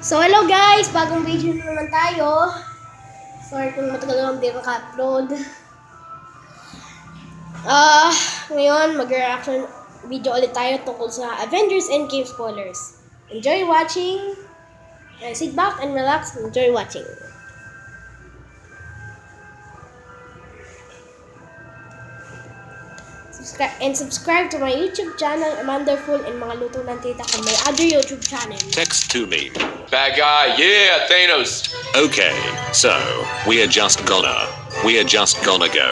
So hello guys, bagong video na naman tayo. Sorry kung matagal lang hindi maka-upload. Ngayon mag-reaction video ulit tayo tungkol sa Avengers Endgame spoilers. Enjoy watching. Sit back and relax and enjoy watching. Subscribe to my YouTube channel, Emanderful, and mga luto ng tita ko, my other YouTube channel. Text to me. Bad guy, yeah, Thanos. Okay, so we are just gonna go.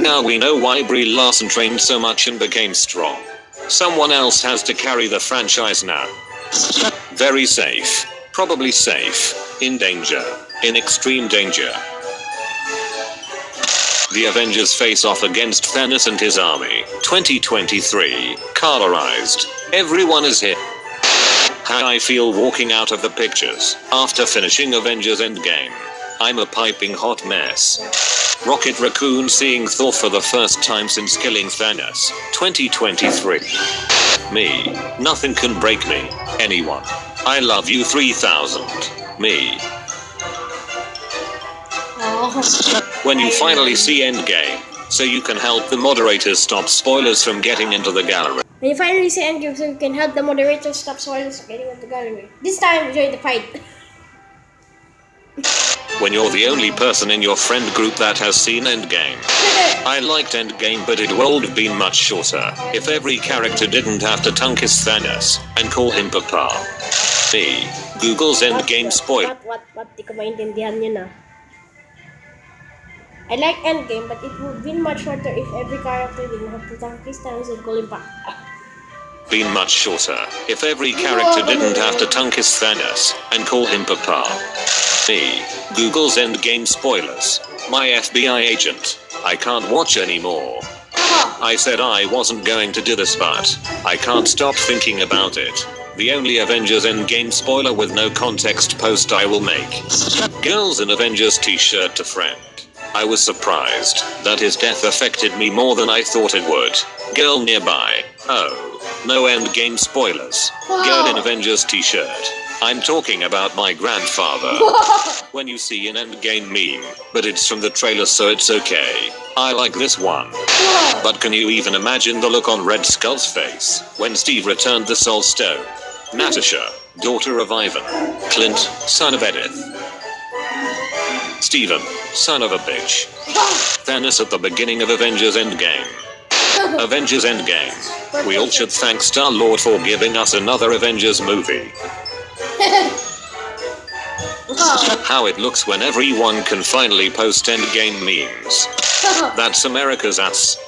Now we know why Brie Larson trained so much and became strong. Someone else has to carry the franchise now. Very safe. Probably safe. In danger. In extreme danger. The Avengers face off against Thanos and his army. 2023. Colorized. Everyone is here. How I feel walking out of the pictures after finishing Avengers Endgame. I'm a piping hot mess. Rocket Raccoon seeing Thor for the first time since killing Thanos. 2023. Me. Nothing can break me. Anyone. I love you 3000. Me. When you finally see Endgame, so you can help the moderators stop spoilers from getting into the gallery. When you finally see Endgame, so you can help the moderators stop spoilers from getting into the gallery. This time, enjoy the fight. When you're the only person in your friend group that has seen Endgame. I liked Endgame, but it would have been much shorter if every character didn't have to tongue kiss Thanos and call him Papa. Me. Google's Endgame spoil. What? Di ko maintindihan yun ah. I like Endgame, but it would have been much shorter if every character didn't have to tongue kiss Thanos and call him Papa. Been much shorter if every character didn't have to tongue kiss Thanos and call him Papa. Me. Google's Endgame spoilers. My FBI agent. I can't watch anymore. I said I wasn't going to do this, but I can't stop thinking about it. The only Avengers Endgame spoiler with no context post I will make. Girls in Avengers t-shirt to friend. I was surprised that his death affected me more than I thought it would. Girl nearby. Oh. No Endgame spoilers. Girl in Avengers t-shirt. I'm talking about my grandfather. When you see an Endgame meme, but it's from the trailer so it's okay. I like this one. But can you even imagine the look on Red Skull's face when Steve returned the Soul Stone? Natasha, daughter of Ivan. Clint, son of Edith. Steven, son of a bitch. Thanos at the beginning of Avengers Endgame. Avengers Endgame. We all should thank Star-Lord for giving us another Avengers movie. How it looks when everyone can finally post Endgame memes. That's America's ass.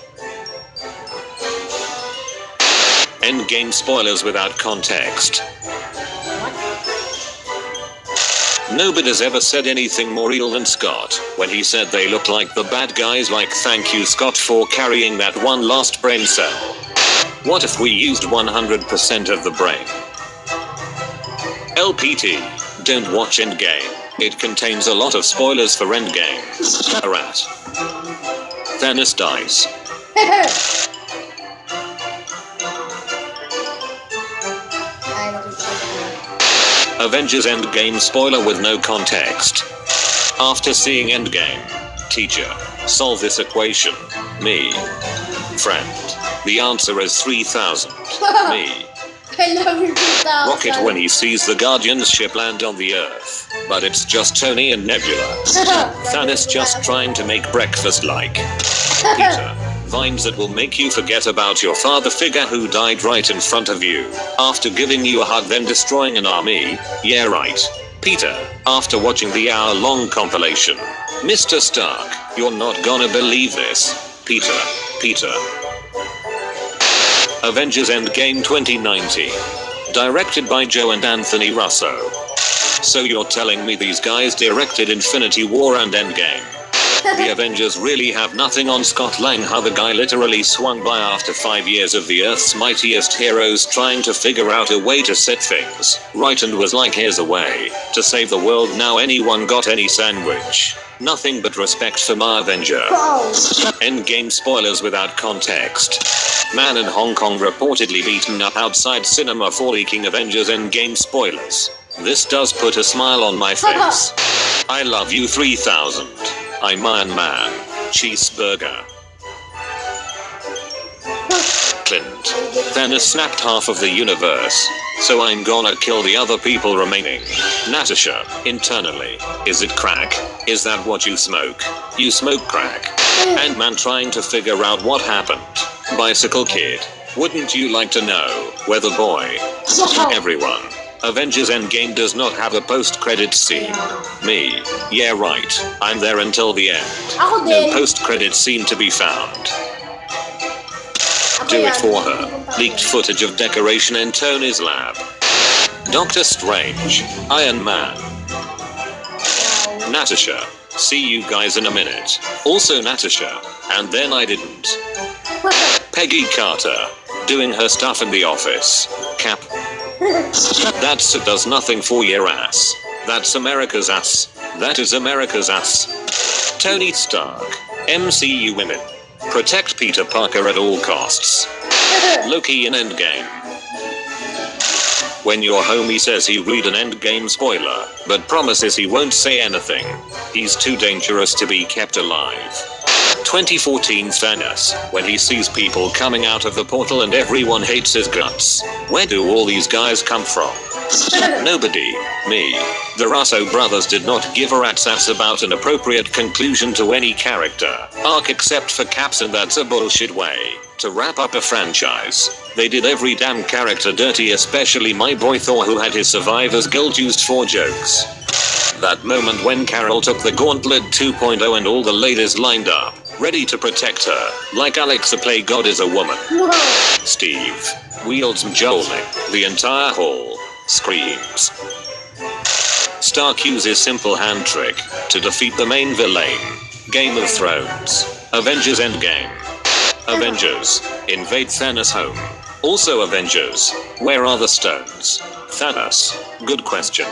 Endgame spoilers without context. Nobody's ever said anything more real than Scott when he said they look like the bad guys, like thank you Scott for carrying that one last brain cell. What if we used 100% of the brain? LPT, don't watch Endgame. It contains a lot of spoilers for Endgame. A rat. Thanos dies. Avengers Endgame spoiler with no context. After seeing Endgame. Teacher, solve this equation. Me. Friend. The answer is 3000. Me. I love you 3000. Rocket when he sees the Guardians ship land on the Earth. But it's just Tony and Nebula. Thanos just trying to make breakfast like. Peter. Vines that will make you forget about your father figure who died right in front of you. After giving you a hug then destroying an army. Yeah right. Peter. After watching the hour-long compilation. Mr. Stark. You're not gonna believe this. Peter. Avengers Endgame 2019. Directed by Joe and Anthony Russo. So you're telling me these guys directed Infinity War and Endgame? The Avengers really have nothing on Scott Lang, how the guy literally swung by after 5 years of the Earth's mightiest heroes trying to figure out a way to set things right and was like, here's a way to save the world. Now anyone got any sandwich? Nothing but respect for my Avenger. Endgame spoilers without context. Man in Hong Kong reportedly beaten up outside cinema for leaking Avengers Endgame spoilers. This does put a smile on my face. I love you 3000. I'm Iron Man. Cheeseburger. Clint. Thanos snapped half of the universe. So I'm gonna kill the other people remaining. Natasha, internally. Is it crack? Is that what you smoke? You smoke crack. Ant-Man trying to figure out what happened. Bicycle Kid. Wouldn't you like to know? Weather Boy. Everyone. Avengers Endgame does not have a post-credit scene. Me. Yeah right. I'm there until the end. Ako No din. post-credit scene to be found. Ako Do it yan. for her. Leaked footage of decoration in Tony's lab. Doctor Strange. Iron Man. Natasha. See you guys in a minute. Also Natasha. And then I didn't. Peggy Carter. Doing her stuff in the office. Cap. That's does nothing for your ass. That's America's ass. That is America's ass. Tony Stark. MCU women. Protect Peter Parker at all costs. Loki in Endgame. When your homie says he'll read an Endgame spoiler, but promises he won't say anything, he's too dangerous to be kept alive. 2014 Thanos, when he sees people coming out of the portal and everyone hates his guts. Where do all these guys come from? Nobody. Me. The Russo brothers did not give a rat's ass about an appropriate conclusion to any character arc except for Caps, and that's a bullshit way to wrap up a franchise. They did every damn character dirty, especially my boy Thor, who had his survivor's guilt used for jokes. That moment when Carol took the Gauntlet 2.0 and all the ladies lined up, ready to protect her, like Alexa play God is a woman. Steve wields Mjolnir. The entire hall screams. Stark uses simple hand trick to defeat the main villain. Game of Thrones. Avengers Endgame. Avengers invade Thanos' home. Also Avengers. Where are the stones? Thanos. Good question.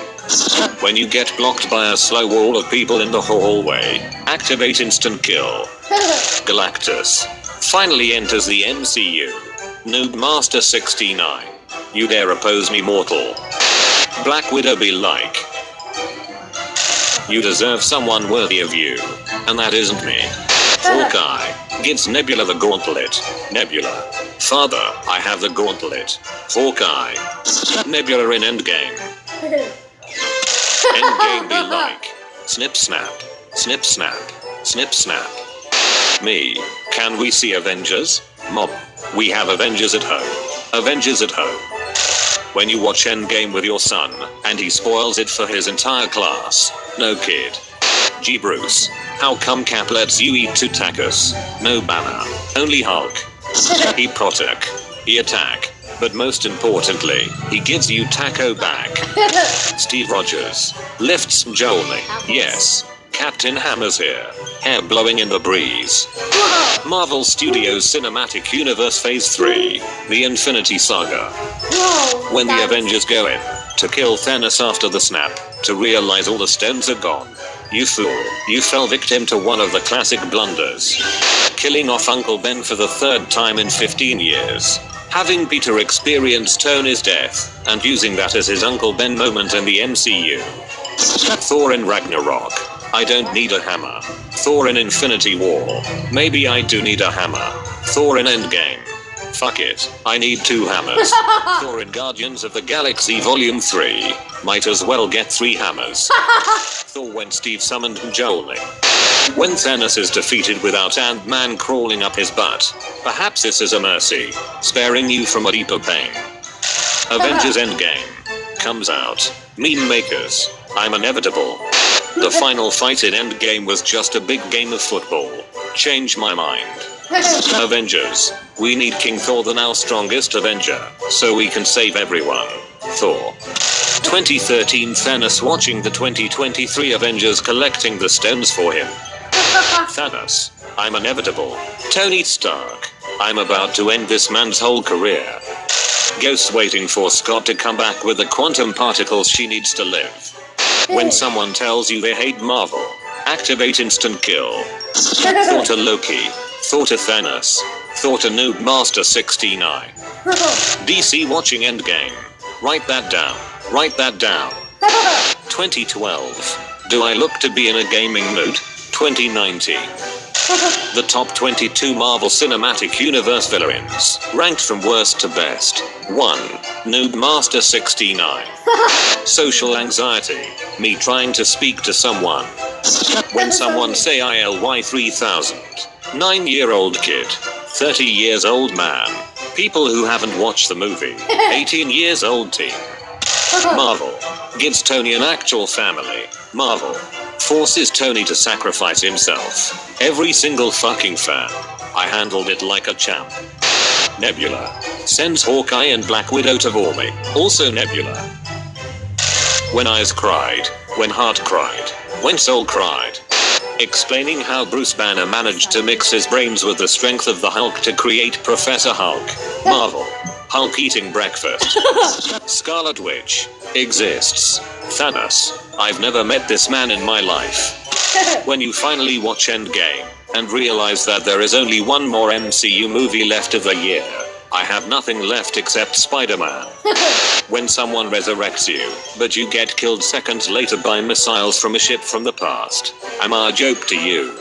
When you get blocked by a slow wall of people in the hallway, activate instant kill. Galactus finally enters the MCU. Noob Master 69. You dare oppose me, mortal? Black Widow be like. You deserve someone worthy of you. And that isn't me. Hawkeye gives Nebula the gauntlet. Nebula. Father, I have the gauntlet. Hawkeye. Nebula in Endgame. Endgame be like. Snip snap. Snip snap. Snip snap. Me. Can we see Avengers? Mob. We have Avengers at home. Avengers at home. When you watch Endgame with your son, and he spoils it for his entire class. No kid. G. Bruce. How come Cap lets you eat 2 tacos? No Banner. Only Hulk. He protect. He attack. But most importantly, he gives you taco back. Steve Rogers. Lifts Mjolnir. Yes. Captain Hammer's here. Hair blowing in the breeze. Marvel Studios Cinematic Universe Phase 3. The Infinity Saga. When the Avengers go in to kill Thanos after the snap, to realize all the stones are gone. You fool. You fell victim to one of the classic blunders. Killing off Uncle Ben for the 3rd time in 15 years. Having Peter experience Tony's death, and using that as his Uncle Ben moment in the MCU. Thor in Ragnarok. I don't need a hammer. Thor in Infinity War. Maybe I do need a hammer. Thor in Endgame. Fuck it. I need 2 hammers. Thor in Guardians of the Galaxy Volume 3. Might as well get 3 hammers. Thor when Steve summoned Mjolnir. When Thanos is defeated without Ant-Man crawling up his butt. Perhaps this is a mercy, sparing you from a deeper pain. Avengers Endgame comes out. Meme makers. I'm inevitable. The final fight in Endgame was just a big game of football. Change my mind. Avengers. We need King Thor, the now strongest Avenger, so we can save everyone. Thor. 2013 Thanos watching the 2023 Avengers collecting the stones for him. Thanos. I'm inevitable. Tony Stark. I'm about to end this man's whole career. Ghost waiting for Scott to come back with the quantum particles she needs to live. When someone tells you they hate Marvel, activate instant kill. Thor to Loki. Thor to Thanos. Thor to Noob Master 69. DC watching Endgame. Write that down. Write that down. 2012. Do I look to be in a gaming mood? 2019. The top 22 Marvel Cinematic Universe villains, ranked from worst to best. 1. Noob Master 69. Social anxiety, me trying to speak to someone. When someone say ILY 3000. 9-year-old kid. 30 years old man. People who haven't watched the movie. 18 years old teen. Marvel gives Tony an actual family. Marvel forces Tony to sacrifice himself. Every single fucking fan. I handled it like a champ. Nebula sends Hawkeye and Black Widow to war me. Also Nebula. When eyes cried, when heart cried, when soul cried. Explaining how Bruce Banner managed to mix his brains with the strength of the Hulk to create Professor Hulk. Marvel. Hulk eating breakfast. Scarlet Witch exists. Thanos. I've never met this man in my life. When you finally watch Endgame and realize that there is only one more MCU movie left of the year, I have nothing left except Spider-Man. When someone resurrects you, but you get killed seconds later by missiles from a ship from the past. Am I a joke to you?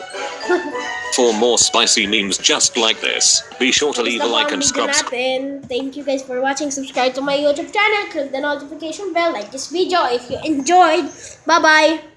For more spicy memes just like this, be sure to leave a like and subscribe. Thank you guys for watching. Subscribe to my YouTube channel. Click the notification bell. Like this video if you enjoyed. Bye-bye.